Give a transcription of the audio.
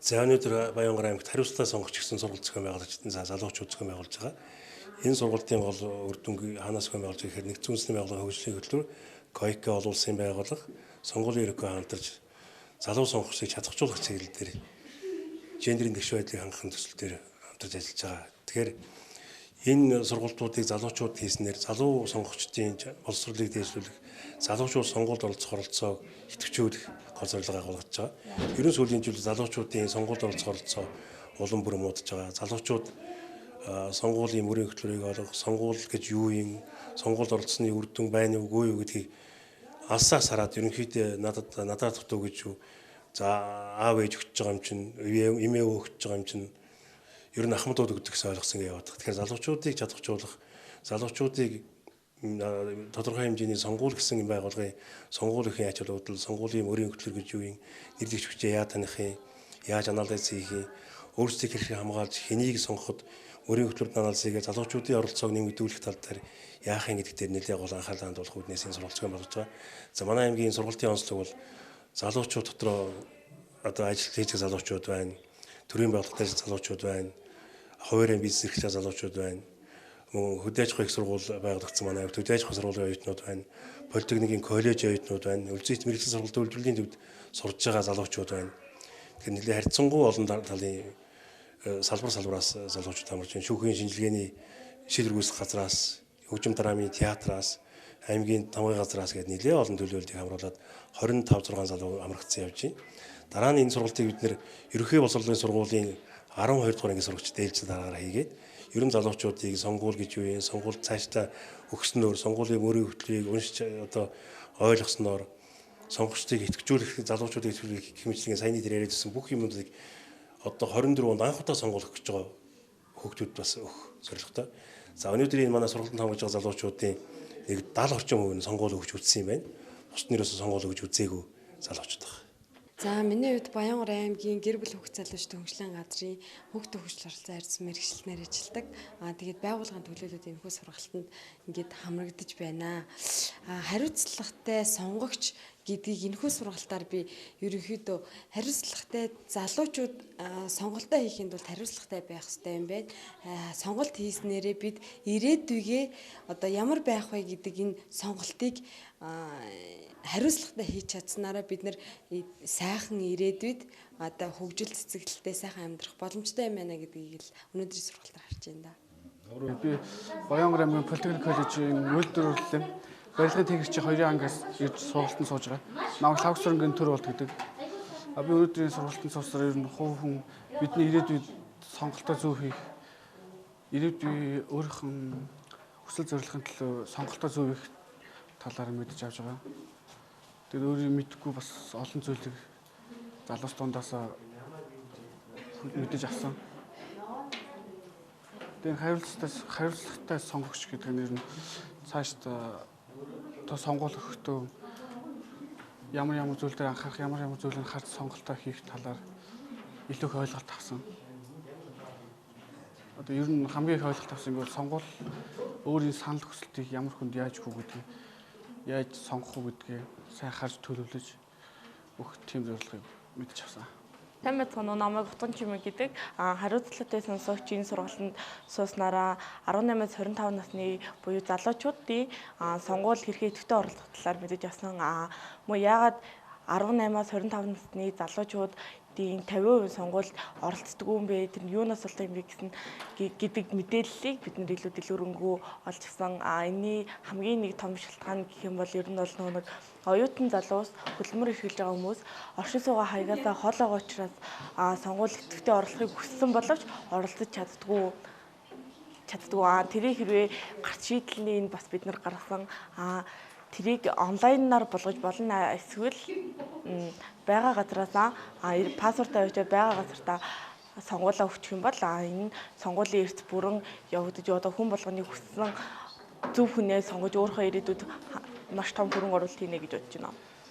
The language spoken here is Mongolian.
За өнөөдөр Баянгар аймагт хариуцлага сонгогч гэсэн сургалт зохион байгуулж байгаа залуучууд зохион байгуулж байгаа. Энэ сургалтын гол үр дүнг хаанаас зохион байгуулж байгаа гэхээр нэгдсэн үндэсний байгууллагын хөгжлийн хөтөлбөр КОИК олон улсын байгууллага сонгуулийн ерөнхий хамтарч залуу сонгогчдыг чадахжуулах чиглэл дээр гендерийн тэгш байдлыг хангахын төсөл дээр хамтарч ажиллаж байгаа. Тэгэхээр энэ сургалтуудыг залуучууд хийснээр залуу сонгогчдын боловсролыг дээшлүүлэх, залуучууд сонгуульд оролцох оролцоог идэвхжүүлэх гол зорилго агуулгаж байгаа. Ерөн сүүлийн жил залуучуудын сонгуульд оролцох оролцоо улам бүр муудаж байгаа. Залуучууд сонгуулийн мөрийн хөтөлбөрийг олох, сонгуул гэж юу юм, сонгуульд оролцсны үр дүн байна уугүй юу гэдгийг алсаас хараад ерөнхийдөө надад дутуу гэж юу. За аав ээж өгч байгаа юм чинь, эмээ өгч байгаа юм чинь ер нь ахмадууд өгдөг гэсэн ойлгосон яваад байгаа. Тэгэхээр залуучуудыг чадахжуулах, залуучуудыг тодорхой хэмжээний сонгуул гэсэн байгууллагын сонгуулийн ач холбогдол, сонгуулийн мөрийн хөтөлбөр гэж юу юм, нэр дэвш хүчээ яаж таних юм, яаж анализ хийх юм, өөрсдийг хэрхэн хамгаалж хэнийг сонгоход мөрийн хөтөлбөрт анализ хийгээ залуучуудын оролцоог нэмэгдүүлэх тал дээр яах юм гэдэг дээр нэлээд гол анхаарлаа хандуулах үүднээс энэ сургалт зохион байгуулж байгаа. За манай аймгийн сургалтын онцлог бол залуучууд дотроо одоо ажил хийж байгаа залуучууд байна, төрийн байгууллагатай залуучууд байна, хуваарийн бизнес эрхлэх залуучууд байна. Мөн хөдөө аж ахуйн их сургууль байгуулагдсан манай аймагт хөдөө аж ахуйн сургуулийн оюутнууд байна. Политехникийн коллеж оюутнууд байна. Үлзийт мэрэгжлийн сургалтын үйлдвэрлэлийн төвд сурж байгаа залуучууд байна. Тэгэхээр нэлээд харьцангуй олон талын салбараас залуучууд хамарч байна. Шүүхийн шинжилгээний шийдвэр үүсгэх газраас, хөгжим драмын театраас, аймгийн тамгын газраас гээд нэлээд олон төлөөллийг хамруулад 25-6 залуу амрагдсан явж байна. Дараа нь энэ сургалтыг бид нэр ерөнхий боловсролын сургуулийн 12 дугаар ангийн сурагч дээлжсэн дараагаар хийгээд ерөн залуучуудыг сонгуул гэж юу юм, сонгуульд цаашдаа өгснөөр, сонгуулийн мөрийн хөтөлбөрийг уншиж одоо ойлгосноор сонгогчдыг идэвхжүүлэх, залуучуудыг идэвхжүүлэх хэмжлэгийн саяны дээр яриадсэн бүх юмнуудыг одоо 24-нд анх удаа сонгуул өгч байгаа хүүхдүүд бас өгөх зорилготой. За өнөөдөр энэ манай сургалтанд хамгаалж байгаа залуучуудын нэг 70 орчим хувь нь сонгуул өгч үзсэн юм байна. Бусд нэрээс сонгуул өгч үзээгүй залуучууд байна. За миний хувьд Баянгар аймгийн гэр бүл хөгжил залуучдын хөгжлийн газрын хүүхдийн хөгжил оролцоо харьцсан мэргэжилтнээр ажилладаг. Тэгээд байгууллагын төлөөлөлд энэхүү сургалтанд ингээд хамрагдаж байна. Хариуцлагатай сонгогч гэдгийг энэхүү сургалтаар би ерөнхийдөө хариуцлагатай залуучууд сонголтоо хийхэд бол хариуцлагатай байх хэрэгтэй юм байна. Сонголт хийснээрээ бид ирээдүйгээ одоо ямар байх вэ гэдэг энэ сонголтыг хариуцлагатай хийж чадсанараа бид нэр сайхан ирээдүйд одоо хөгжил цэцэглэлтэй сайхан амьдрах боломжтой юм байна гэдгийг л өнөөдрийн сургалтаар харж байна да. Би Баянгар аймгийн Политехник коллежийн үйлдвэрлэлийн барилгын техникчийн 2 ангиас ирж сургалтанд сууж байгаа. Намайг Лавгсурынгийн төр болт гэдэг. Би өнөөдрийн сургалтанд суусаар ер нь хувь хүн бидний ирээдүйд сонголтоо зөв хийх, ирээдүйн өөрийнхөө хүсэл зорилгын төлөө сонголтоо зөв хийх талаар мэдж авч байгаа. Тэгээд өөрөө мэдхгүй бас олон зүйлийг залуус дундаас мэдэж авсан. Тэгээд хариуцлагатай сонгогч гэдэг нь ер нь цаашдаа одоо сонгуул өгөхдөө ямар зүйл дээр анхаарах, ямар зүйлийг харж сонголтоо хийх талаар илүү их ойлголт авсан. Одоо ер нь хамгийн их ойлголт авсан бол сонгуул өөрийн санал хүсэлтийг ямар хүнд яаж өгөх гэдгийг, яаж сонгох уу гэдгийг сайн харж төлөвлөж өгөх тийм зорилгыг мэдж авсан. Сайн мэцгэн намайг Утган Чимэг гэдэг хариуцлагатай сонсогч энэ сургалтанд сууснараа 18-аас 25 насны буюу залуучуудын сонгуул хэрхээ идэвхтэй оролцох талаар мэдэж авсан. Мөн яагаад 18-аас 25 насны залуучууд 50% сонгуульд оролцдог юм бэ? Тэр нь юунаас болдог юм бэ гэдэг мэдээллийг бид нэр илүү дэлгүүрэнгүй олж авсан. Энэний хамгийн нэг том шалтгаан гэх юм бол ер нь бол нэг оюутан залуус хөдөлмөр эрхэлж байгаа хүмүүс оршин суугаа хаягаасаа хол байгаа учраас сонгуульд идэвхтэй орлохыг хүссэн боловч оролцож чаддгүй. Тэрийг хэрвээ гарт шийдлээ энэ бас бид нар гаргасан. Тэрийг онлайнаар болгож болно. Эсвэл байгаа газараасаа пассвортаа авчиад байгаа газартаа сонгуулаа өгчих юм бол энэ сонгуулийн эрс бүрэн явагдаж одоо хүн болгоны хүссэн зөв хүнээ сонгож өөрийнхөө ирээдүйд маш том хөрөнгө оруулалт хийнэ гэж бодож байна.